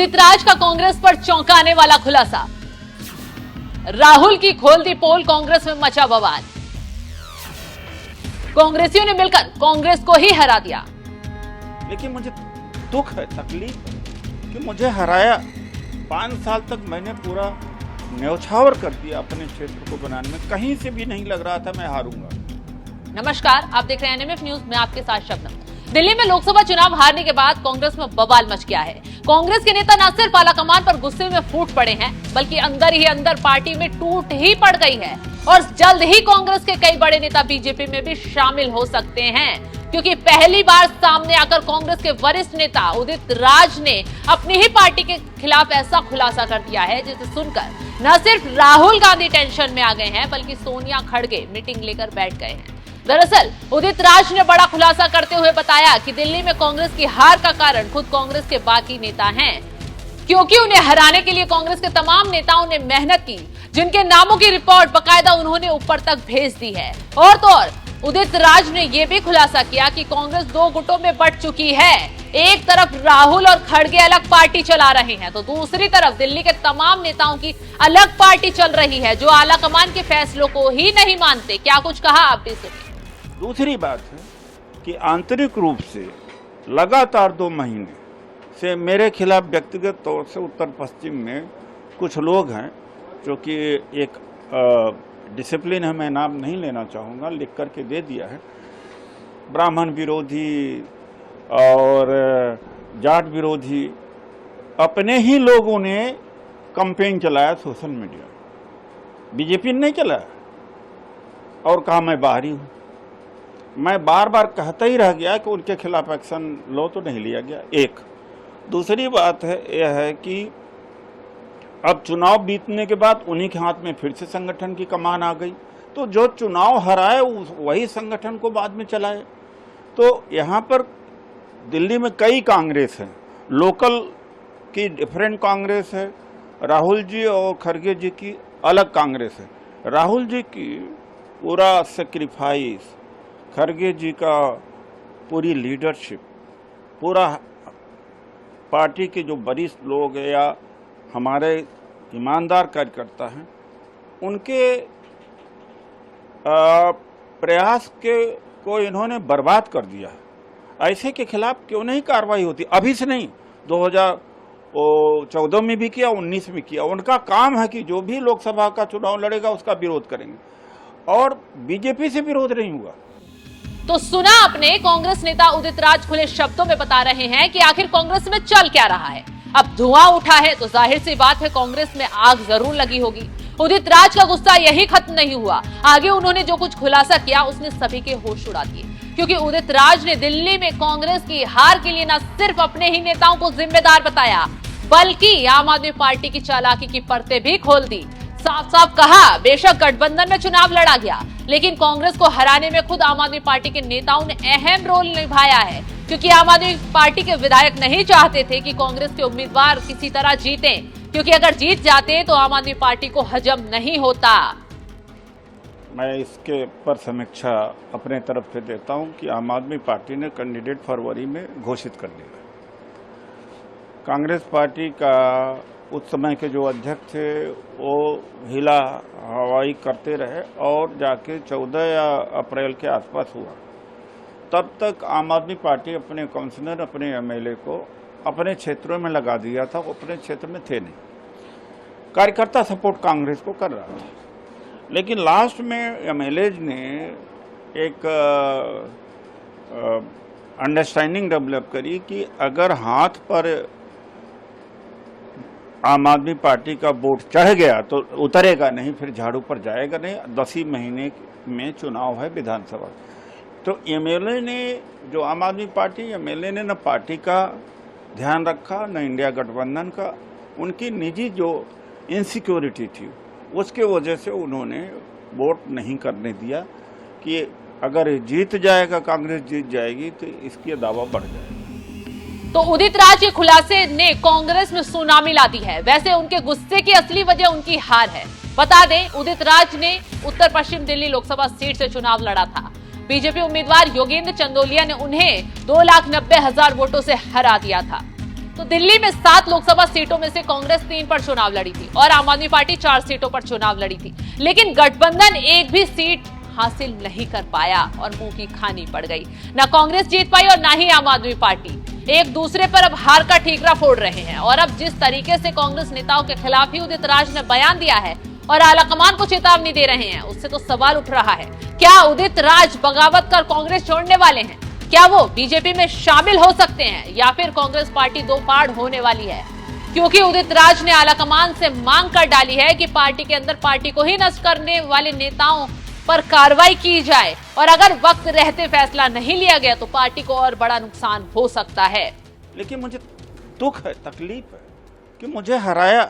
उदित राज का कांग्रेस पर चौंकाने वाला खुलासा। राहुल की खोल दी पोल, कांग्रेस में मचा बवाल। कांग्रेसियों ने मिलकर कांग्रेस को ही हरा दिया। लेकिन मुझे दुख है, तकलीफ है कि मुझे हराया। 5 साल तक मैंने पूरा न्यौछावर कर दिया अपने क्षेत्र को बनाने में। कहीं से भी नहीं लग रहा था मैं हारूंगा। नमस्कार, आप देख रहे हैं एनएमएफ न्यूज में आपके साथ शबनम। दिल्ली में लोकसभा चुनाव हारने के बाद कांग्रेस में बवाल मच गया है। कांग्रेस के नेता न सिर्फ आलाकमान पर गुस्से में फूट पड़े हैं, बल्कि अंदर ही अंदर पार्टी में टूट ही पड़ गई है। और जल्द ही कांग्रेस के कई बड़े नेता बीजेपी में भी शामिल हो सकते हैं, क्योंकि पहली बार सामने आकर कांग्रेस के वरिष्ठ नेता उदित राज ने अपनी ही पार्टी के खिलाफ ऐसा खुलासा कर दिया है, जिसे सुनकर न सिर्फ राहुल गांधी टेंशन में आ गए हैं, बल्कि सोनिया खड़गे मीटिंग लेकर बैठ गए हैं। दरअसल उदित राज ने बड़ा खुलासा करते हुए बताया कि दिल्ली में कांग्रेस की हार का कारण खुद कांग्रेस के बाकी नेता हैं, क्योंकि उन्हें हराने के लिए कांग्रेस के तमाम नेताओं ने मेहनत की, जिनके नामों की रिपोर्ट बकायदा उन्होंने ऊपर तक भेज दी है। और तो और उदित राज ने यह भी खुलासा किया कि कांग्रेस 2 गुटों में बंट चुकी है। एक तरफ राहुल और खड़गे अलग पार्टी चला रहे हैं, तो दूसरी तरफ दिल्ली के तमाम नेताओं की अलग पार्टी चल रही है, जो आलाकमान के फैसलों को ही नहीं मानते। क्या कुछ कहा, आप भी सुनिए। दूसरी बात है कि आंतरिक रूप से लगातार 2 महीने से मेरे खिलाफ व्यक्तिगत तौर से उत्तर पश्चिम में कुछ लोग हैं, जो कि एक डिसिप्लिन है, मैं नाम नहीं लेना चाहूँगा, लिख करके दे दिया है। ब्राह्मण विरोधी और जाट विरोधी अपने ही लोगों ने कैंपेन चलाया सोशल मीडिया, बीजेपी ने नहीं चलाया। और कहा मैं बाहरी हूँ। मैं बार बार कहता ही रह गया कि उनके खिलाफ एक्शन लो, तो नहीं लिया गया। एक दूसरी बात है यह है कि अब चुनाव बीतने के बाद उन्हीं के हाथ में फिर से संगठन की कमान आ गई, तो जो चुनाव हराए वही संगठन को बाद में चलाए। तो यहाँ पर दिल्ली में कई कांग्रेस हैं, लोकल की डिफरेंट कांग्रेस है, राहुल जी और खड़गे जी की अलग कांग्रेस है। राहुल जी की पूरा सेक्रीफाइस, खड़गे जी का पूरी लीडरशिप, पूरा पार्टी के जो वरिष्ठ लोग हैं या हमारे ईमानदार कार्यकर्ता हैं, उनके प्रयास को इन्होंने बर्बाद कर दिया है। ऐसे के खिलाफ क्यों नहीं कार्रवाई होती? अभी से नहीं, 2014 में भी किया, 19 में किया। उनका काम है कि जो भी लोकसभा का चुनाव लड़ेगा उसका विरोध करेंगे, और बीजेपी से विरोध नहीं हुआ। तो सुना आपने, कांग्रेस नेता उदित राज खुले शब्दों में बता रहे हैं कि आखिर कांग्रेस में चल क्या रहा है। अब धुआं उठा है तो जाहिर सी बात है कांग्रेस में आग जरूर लगी होगी। उदित राज का गुस्सा यही खत्म नहीं हुआ। आगे उन्होंने जो कुछ खुलासा किया उसने सभी के होश उड़ा दिए, क्योंकि उदित राज ने दिल्ली में कांग्रेस की हार के लिए न सिर्फ अपने ही नेताओं को जिम्मेदार बताया, बल्कि आम आदमी पार्टी की चालाकी की परतें भी खोल दी। साफ साफ कहा, बेशक गठबंधन में चुनाव लड़ा गया, लेकिन कांग्रेस को हराने में खुद आम आदमी पार्टी के नेताओं ने अहम रोल निभाया है, क्योंकि आम आदमी पार्टी के विधायक नहीं चाहते थे कि कांग्रेस के उम्मीदवार किसी तरह जीतें, क्योंकि अगर जीत जाते तो आम आदमी पार्टी को हजम नहीं होता। मैं इसके पर समीक्षा अपने तरफ से देता हूं कि आम आदमी पार्टी ने कैंडिडेट फरवरी में घोषित कर दिया। कांग्रेस पार्टी का उस समय के जो अध्यक्ष थे वो हिला हवाई करते रहे, और जाके 14 अप्रैल के आसपास हुआ। तब तक आम आदमी पार्टी अपने काउंसिलर, अपने एमएलए को अपने क्षेत्रों में लगा दिया था। वो अपने क्षेत्र में थे नहीं, कार्यकर्ता सपोर्ट कांग्रेस को कर रहा था। लेकिन लास्ट में एमएलए ने एक अंडरस्टैंडिंग डेवलप करी कि अगर हाथ पर आम आदमी पार्टी का वोट चढ़ गया तो उतरेगा नहीं, फिर झाड़ू पर जाएगा नहीं। 10 ही महीने में चुनाव है विधानसभा। तो एमएलए ने, जो आम आदमी पार्टी एमएलए ने न पार्टी का ध्यान रखा न इंडिया गठबंधन का। उनकी निजी जो इनसिक्योरिटी थी उसके वजह से उन्होंने वोट नहीं करने दिया कि अगर जीत जाएगा, कांग्रेस जीत जाएगी तो इसकी दावा बढ़ जाएगा। तो उदित राज के खुलासे ने कांग्रेस में सुनामी ला दी है। वैसे उनके गुस्से की असली वजह उनकी हार है। बता दें, उदित राज ने उत्तर पश्चिम दिल्ली लोकसभा सीट से चुनाव लड़ा था। बीजेपी उम्मीदवार योगेंद्र चंदोलिया ने उन्हें 2,90,000 वोटों से हरा दिया था। तो दिल्ली में 7 लोकसभा सीटों में से कांग्रेस 3 पर चुनाव लड़ी थी और आम आदमी पार्टी 4 सीटों पर चुनाव लड़ी थी, लेकिन गठबंधन एक भी सीट हासिल नहीं कर पाया और मुंह की खानी पड़ गई। ना कांग्रेस जीत पाई और ना ही आम आदमी पार्टी। एक दूसरे पर अब हार का ठीकरा फोड़ रहे हैं और अब जिस तरीके से कांग्रेस नेताओं के खिलाफ ही उदित राज ने बयान दिया है और आलाकमान को चेतावनी दे रहे हैं, उससे तो सवाल उठ रहा है, क्या उदित राज बगावत कर कांग्रेस छोड़ने वाले हैं? क्या वो बीजेपी में शामिल हो सकते हैं या फिर कांग्रेस पार्टी दो पाड़ होने वाली है? क्योंकि उदित राज ने आलाकमान से मांग कर डाली है कि पार्टी के अंदर पार्टी को ही नष्ट करने वाले नेताओं पर कार्रवाई की जाए और अगर वक्त रहते फैसला नहीं लिया गया तो पार्टी को और बड़ा नुकसान हो सकता है। लेकिन मुझे दुख है, तकलीफ है कि मुझे हराया।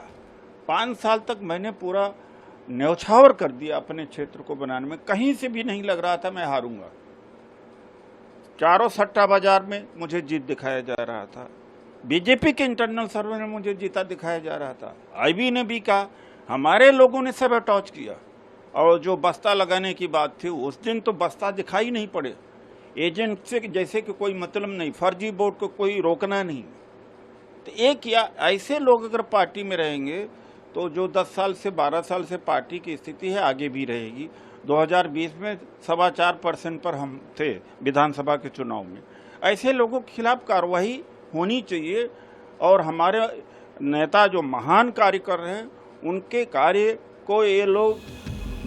5 साल तक मैंने पूरा न्यौछावर कर दिया अपने क्षेत्र को बनाने में। कहीं से भी नहीं लग रहा था मैं हारूंगा। चारों सट्टा बाजार में मुझे जीत दिखाया जा रहा था। बीजेपी के इंटरनल सर्वे ने मुझे जीता दिखाया जा रहा था। आईबी ने भी कहा, हमारे लोगों ने सब अटैच किया। और जो बस्ता लगाने की बात थी उस दिन तो बस्ता दिखाई नहीं पड़े। एजेंट से जैसे कि कोई मतलब नहीं, फर्जी वोट को कोई रोकना नहीं। तो एक या ऐसे लोग अगर पार्टी में रहेंगे तो जो 10 साल से 12 साल से पार्टी की स्थिति है आगे भी रहेगी। 2020 में 4.25% पर हम थे विधानसभा के चुनाव में। ऐसे लोगों के खिलाफ कार्रवाई होनी चाहिए और हमारे नेता जो महान कार्य कर रहे हैं उनके कार्य को ये लोग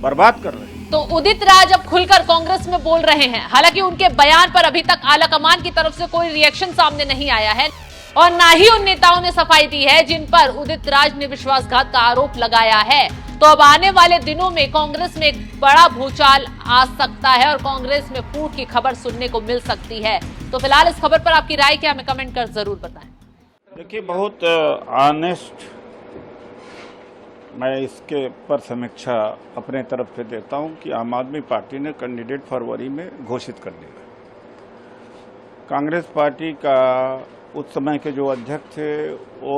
बर्बाद कर रहे हैं। तो उदित राज अब खुलकर कांग्रेस में बोल रहे हैं। हालांकि उनके बयान पर अभी तक आलाकमान की तरफ से कोई रिएक्शन सामने नहीं आया है और ना ही उन नेताओं ने सफाई दी है जिन पर उदित राज ने विश्वासघात का आरोप लगाया है। तो अब आने वाले दिनों में कांग्रेस में एक बड़ा भूचाल आ सकता है और कांग्रेस में फूट की खबर सुनने को मिल सकती है। तो फिलहाल इस खबर पर आपकी राय क्या, हमें कमेंट कर जरूर बताएं। देखिए, बहुत ऑनेस्ट मैं इसके पर समीक्षा अपने तरफ से देता हूं कि आम आदमी पार्टी ने कैंडिडेट फरवरी में घोषित कर दिया। कांग्रेस पार्टी का उस समय के जो अध्यक्ष थे वो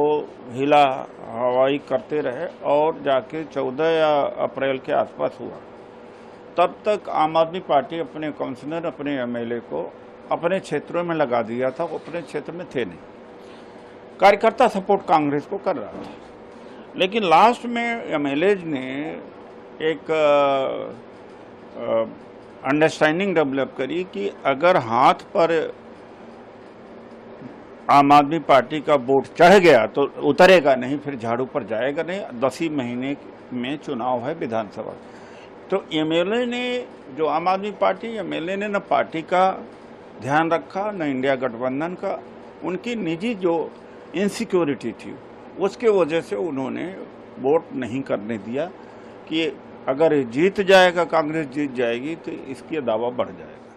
हिला हवाई करते रहे और जाके 14 अप्रैल के आसपास हुआ। तब तक आम आदमी पार्टी अपने काउंसिलर, अपने एमएलए को अपने क्षेत्रों में लगा दिया था। वो अपने क्षेत्र में थे नहीं। कार्यकर्ता सपोर्ट कांग्रेस को कर रहा था। लेकिन लास्ट में एमएलए ने एक अंडरस्टैंडिंग डेवलप करी कि अगर हाथ पर आम आदमी पार्टी का वोट चढ़ गया तो उतरेगा नहीं, फिर झाड़ू पर जाएगा नहीं। 10 ही महीने में चुनाव है विधानसभा। तो एमएलए ने, जो आम आदमी पार्टी एमएलए ने न पार्टी का ध्यान रखा न इंडिया गठबंधन का। उनकी निजी जो इनसिक्योरिटी थी उसके वजह से उन्होंने वोट नहीं करने दिया कि अगर जीत जाएगा, कांग्रेस जीत जाएगी तो इसकी दावा बढ़ जाएगा।